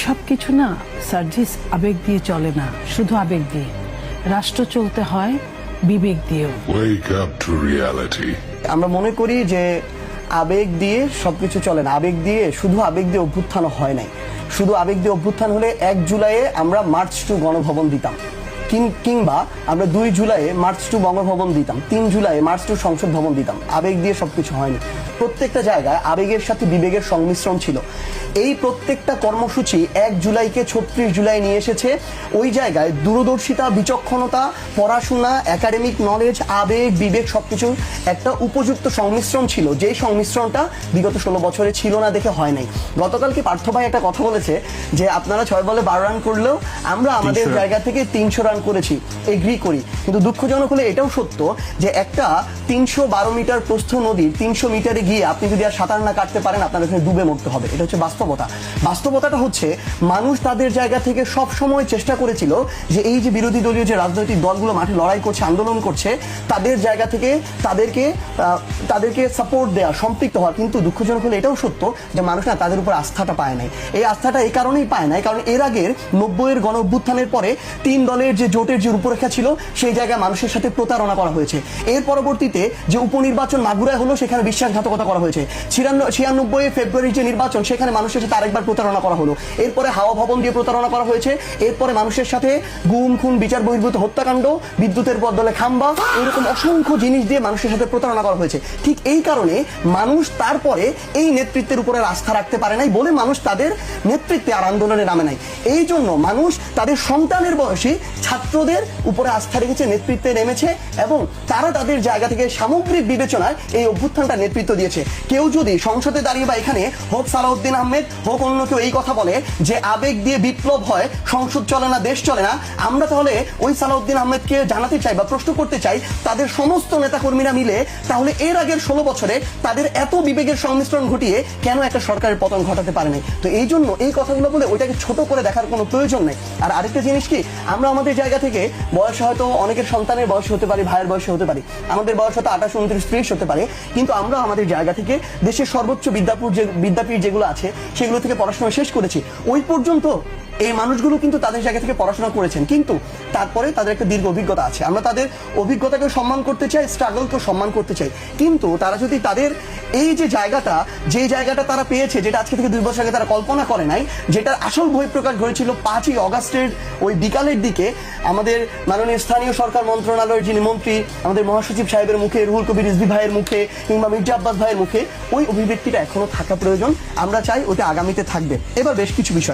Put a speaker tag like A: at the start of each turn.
A: সবকিছু না সার্জিস আবেগ দিয়ে চলে না, শুধু আবেগ দিয়ে। রাষ্ট্র চলতে হয় বিবেক দিয়েও।
B: Wake up to reality.
C: আমরা মনে করি যে আবেগ দিয়ে সবকিছু চলে না, আবেগ দিয়ে শুধু আবেগ দিয়ে অভ্যুত্থান হয় নাই। শুধু আবেগ দিয়ে অভ্যুত্থান হলে 1 জুলাইয়ে আমরা মার্চ টু গণভবন দিতাম, কিংবা আমরা 2 জুলাইয়ে মার্চ টু বঙ্গভবন দিতাম, 3 জুলাইয়ে মার্চ টু সংসদ ভবন দিতাম। আবেগ দিয়ে সবকিছু হয়নি। প্রত্যেকটা জায়গায় আবেগের সাথে বিবেকের সংমিশ্রণ ছিল। এই প্রত্যেকটা কর্মসূচি 1 জুলাইকে 36 জুলাই নিয়ে এসেছে। ওই জায়গায় দূরদর্শিতা, বিচক্ষণতা, পড়াশোনা, একাডেমিক নলেজ, আবেগ, বিবেক সবকিছু একটা উপযুক্ত সংমিশ্রণ ছিল, যেই সংমিশ্রণটা বিগত 16 বছরে ছিল না দেখে হয় নাই। গতকালকে পার্থ ভাই একটা কথা বলেছে যে আপনারা 6 বলে 12 রান করলেও আমরা আমাদের জায়গা থেকে 300 রান করেছি, এগ্রি করি। কিন্তু দুঃখজনক হলে এটাও সত্য যে একটা 312 মিটার প্রস্থ নদীর 300 মিটারে গিয়ে আপনি যদি আর সাঁতার না কাটতে পারেন, আপনার এখানে ডুবে মরতে হবে। এটা হচ্ছে বাস্তবতা। বাস্তবতাটা হচ্ছে মানুষ তাদের জায়গা থেকে সব সময় চেষ্টা করেছিল যে এই যে বিরোধী দলীয় যে রাজনৈতিক দলগুলো মাঠে লড়াই করছে, আন্দোলন করছে, তাদের জায়গা থেকে তাদেরকে সাপোর্ট দেওয়া, সম্পৃক্ত হওয়া। কিন্তু দুঃখজনক হলে এটাও সত্য যে মানুষ না তাদের উপর আস্থাটা পায় নাই। এই আস্থাটা এই কারণেই পায় নাই কারণ এর আগের 90-এর গণ অভ্যুত্থানের পরে 3 দলের যে জোটের যে রূপরেখা ছিল সেই জায়গায় মানুষের সাথে প্রতারণা করা হয়েছে। এর পরবর্তীতে যে উপনির্বাচন মাগুরায় হলো সেখানে বিশ্বাসঘাতকতা করা হয়েছে। 96 ফেব্রুয়ারির যে নির্বাচন সেখানে মানুষের সাথে আরেকবার প্রতারণা করা হলো। এরপরে হাওয়া ভবন দিয়ে প্রতারণা করা হয়েছে। এরপরে মানুষের সাথে গুম খুন, বিচার বহির্ভূত হত্যাকাণ্ড, বিদ্যুতের বদলে খাম্বা, এরকম অসংখ্য জিনিস দিয়ে মানুষের সাথে প্রতারণা করা হয়েছে। ঠিক এই কারণে মানুষ তারপরে এই নেতৃত্বের উপরে আস্থা রাখতে পারে নাই বলে মানুষ তাদের নেতৃত্বে আর আন্দোলনে নামে নাই। এই জন্য মানুষ তাদের সন্তানের বয়সী ছাত্রদের উপরে আস্থা রেখেছে, নেতৃত্বে নেমেছে এবং তারা তাদের জায়গা থেকে সামগ্রিক বিবেচনায় এই অভ্যুত্থানটা নেতৃত্ব দিয়েছে। কেউ যদি সংসদে দাঁড়িয়ে বা এখানে হোক সালাউদ্দিন আহমেদ হোক অন্য কেউ এই কথা বলে যে আবেগ দিয়ে বিপ্লব হয়, সংসদ চলে না, দেশ চলে না, আমরা তাহলে ওই সালাউদ্দিন আহমেদকে জানাতে চাই বা প্রশ্ন করতে চাই তাদের সমস্ত নেতাকর্মীরা মিলে তাহলে এর আগের 16 বছরে তাদের এত বিবেকের সংমিশ্রণ ঘটিয়ে কেন একটা সরকারের পতন ঘটাতে পারেনি। তো এই জন্য এই কথাগুলো বলে ওইটাকে ছোট করে দেখার কোনো প্রয়োজন নেই। আর আরেকটা জিনিস কি, আমরা আমাদের জায়গা থেকে বয়স হয়তো অনেকের সন্তানের বয়স হতে পারে, ভাইয়ের বয়সে হতে পারে, আমাদের বয়স হয়তো 28, 29, 30 হতে পারে, কিন্তু আমরা আমাদের জায়গা থেকে দেশের সর্বোচ্চ বিদ্যাপীঠ যেগুলো আছে সেগুলো থেকে পড়াশোনা শেষ করেছি। ওই পর্যন্ত এই মানুষগুলো কিন্তু তাদের জায়গা থেকে পড়াশোনা করেছেন, কিন্তু তারপরে তাদের একটা দীর্ঘ অভিজ্ঞতা আছে। আমরা তাদের অভিজ্ঞতাকে সম্মান করতে চাই, স্ট্রাগলকেও সম্মান করতে চাই। কিন্তু তারা যদি তাদের এই যে জায়গাটা, যে জায়গাটা তারা পেয়েছে, যেটা আজকে থেকে 2 বছর আগে তারা কল্পনা করে নাই, যেটার আসল বহিঃপ্রকাশ ঘটেছিল 5ই অগাস্টের ওই বিকালের দিকে আমাদের মাননীয় স্থানীয় সরকার মন্ত্রণালয়ের যিনি মন্ত্রী, আমাদের মহাসচিব সাহেবের মুখে, রুহুল কবির রিজভী ভাইয়ের মুখে কিংবা মির্জা আব্বাস ভাইয়ের মুখে, ওই অভিব্যক্তিটা এখনো থাকা প্রয়োজন। আমরা চাই ওটা আগামীতে থাকবে। এবার বেশ কিছু বিষয়